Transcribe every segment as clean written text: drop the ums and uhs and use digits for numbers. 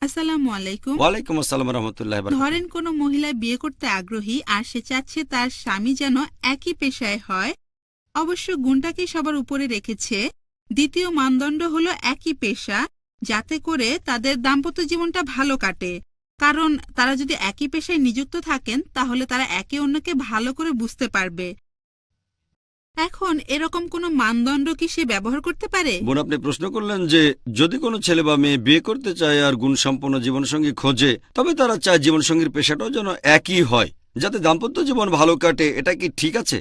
আসসালামু আলাইকুম। ওয়ালাইকুম আসসালাম রহমতুল্লাহ। ধরেন কোনো মহিলা বিয়ে করতে আগ্রহী আর সে চাচ্ছে তার স্বামী যেন একই পেশায় হয়। অবশ্য গুণটাকে সবার উপরে রেখেছে। দ্বিতীয় মানদণ্ড হলো একই পেশা, যাতে করে তাদের দাম্পত্য জীবনটা ভালো কাটে। কারণ তারা যদি একই পেশায় নিযুক্ত থাকেন তাহলে তারা একে অন্যকে ভালো করে বুঝতে পারবে। এখন এরকম কোনো মানদণ্ড কি সে ব্যবহার করতে পারে? বোন, আপনি প্রশ্ন করলেন যে যদি কোনো ছেলে বা মেয়ে বিয়ে করতে চায় আর গুণসম্পন্ন জীবনসঙ্গী খোঁজে, তবে তারা চায় জীবনসঙ্গীর পেশাটাও যেন একই হয়, যাতে দাম্পত্য জীবন ভালো কাটে। এটা কি ঠিক আছে?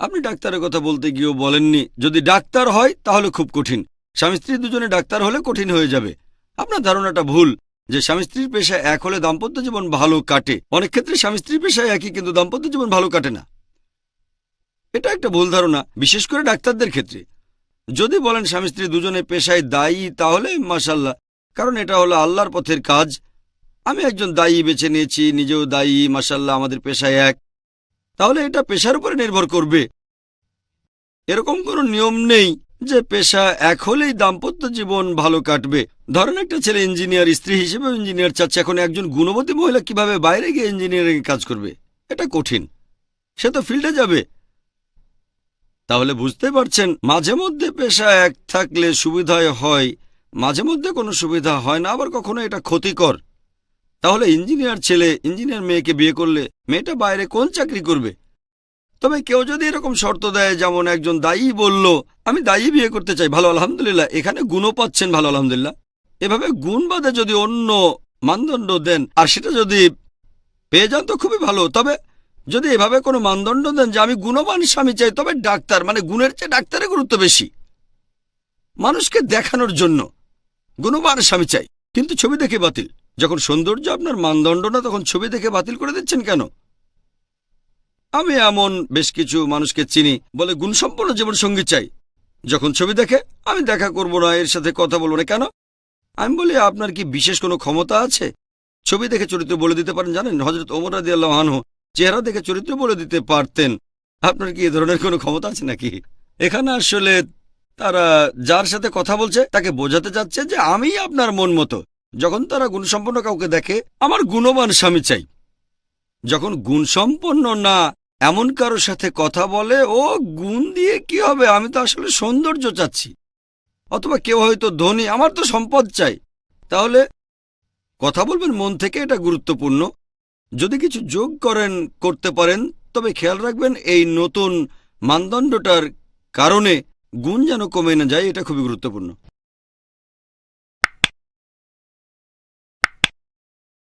আপনি ডাক্তারের কথা বলতে গিয়েও বলেননি যদি ডাক্তার হয় তাহলে খুব কঠিন। স্বামী স্ত্রী দুজনে ডাক্তার হলে কঠিন হয়ে যাবে। আপনার ধারণাটা ভুল যে স্বামী স্ত্রীর পেশা এক হলে দাম্পত্য জীবন ভালো কাটে। অনেক ক্ষেত্রে স্বামী স্ত্রীর পেশায় একই, কিন্তু দাম্পত্য জীবন ভালো কাটে না। এটা একটা ভুল ধারণা, বিশেষ করে ডাক্তারদের ক্ষেত্রে। যদি বলেন স্বামী স্ত্রী দুজনে পেশায় দায়ী, তাহলে মাশাআল্লাহ, কারণ এটা হলো আল্লাহর পথের কাজ। আমি একজন দায়ী বেছে নিয়েছি, নিজেও দায়ী, মাশাআল্লাহ, আমাদের পেশায় এক। তাহলে এটা পেশার উপরে নির্ভর করবে। এরকম কোনো নিয়ম নেই যে পেশা এক হলেই দাম্পত্য জীবন ভালো কাটবে। ধরেন একটা ছেলে ইঞ্জিনিয়ার, স্ত্রী হিসেবে ইঞ্জিনিয়ার চাচ্ছে। এখন একজন গুণবতী মহিলা কিভাবে বাইরে গিয়ে ইঞ্জিনিয়ারিং কাজ করবে? এটা কঠিন। সে তো ফিল্ডে যাবে। তাহলে বুঝতে পারছেন, মাঝে মধ্যে পেশা এক থাকলে সুবিধায় হয়, মাঝে মধ্যে কোনো সুবিধা হয় না, আবার কখনো এটা ক্ষতিকর। তাহলে ইঞ্জিনিয়ার ছেলে ইঞ্জিনিয়ার মেয়েকে বিয়ে করলে মেয়েটা বাইরে কোন চাকরি করবে? তবে কেউ যদি এরকম শর্ত দেয়, যেমন একজন দায়ী বলল আমি দায়ী বিয়ে করতে চাই, ভালো আলহামদুলিল্লাহ, এখানে গুণও পাচ্ছেন, ভালো আলহামদুলিল্লাহ। এভাবে গুণ বাদে যদি অন্য মানদণ্ড দেন আর সেটা যদি পেয়ে যান তো খুবই ভালো। তবে যদি এভাবে কোনো মানদণ্ড দেন যে আমি গুণবান স্বামী চাই, তবে ডাক্তার, মানে গুণের চেয়ে ডাক্তারের গুরুত্ব বেশি, মানুষকে দেখানোর জন্য গুণবান স্বামী চাই, কিন্তু ছবি দেখে বাতিল। যখন সৌন্দর্য আপনার মানদণ্ড না, তখন ছবি দেখে বাতিল করে দিচ্ছেন কেন? আমি এমন বেশ কিছু মানুষকে চিনি বলে গুণসম্পন্ন জীবনসঙ্গী চাই, যখন ছবি দেখে আমি দেখা করব না, এর সাথে কথা বলবো না। কেন? আমি বলি, আপনার কি বিশেষ কোনো ক্ষমতা আছে? ছবি দেখে চরিত্র বলে দিতে পারেন? জানেন, হযরত ওমর রাদিয়াল্লাহু আনহু চেহারা দেখে চরিত্র বলে দিতে পারতেন। আপনার কি এ ধরনের কোনো ক্ষমতা আছে নাকি? এখানে আসলে তারা যার সাথে কথা বলছে তাকে বোঝাতে চাচ্ছে যে আমি আপনার মন মতো। যখন তারা গুণসম্পন্ন কাউকে দেখে, আমার গুণবান স্বামী চাই। যখন গুণসম্পন্ন না এমন কারোর সাথে কথা বলে, ও গুণ দিয়ে কি হবে, আমি তো আসলে সৌন্দর্য চাচ্ছি। অথবা কেউ হয়তো ধনী, আমার তো সম্পদ চাই। তাহলে কথা বলবেন মন থেকে, এটা গুরুত্বপূর্ণ। যদি কিছু যোগ করতে পারেন, তবে খেয়াল রাখবেন এই নতুন মানদণ্ডটার কারণে গুণ যেন কমে না যায়, এটা খুবই গুরুত্বপূর্ণ।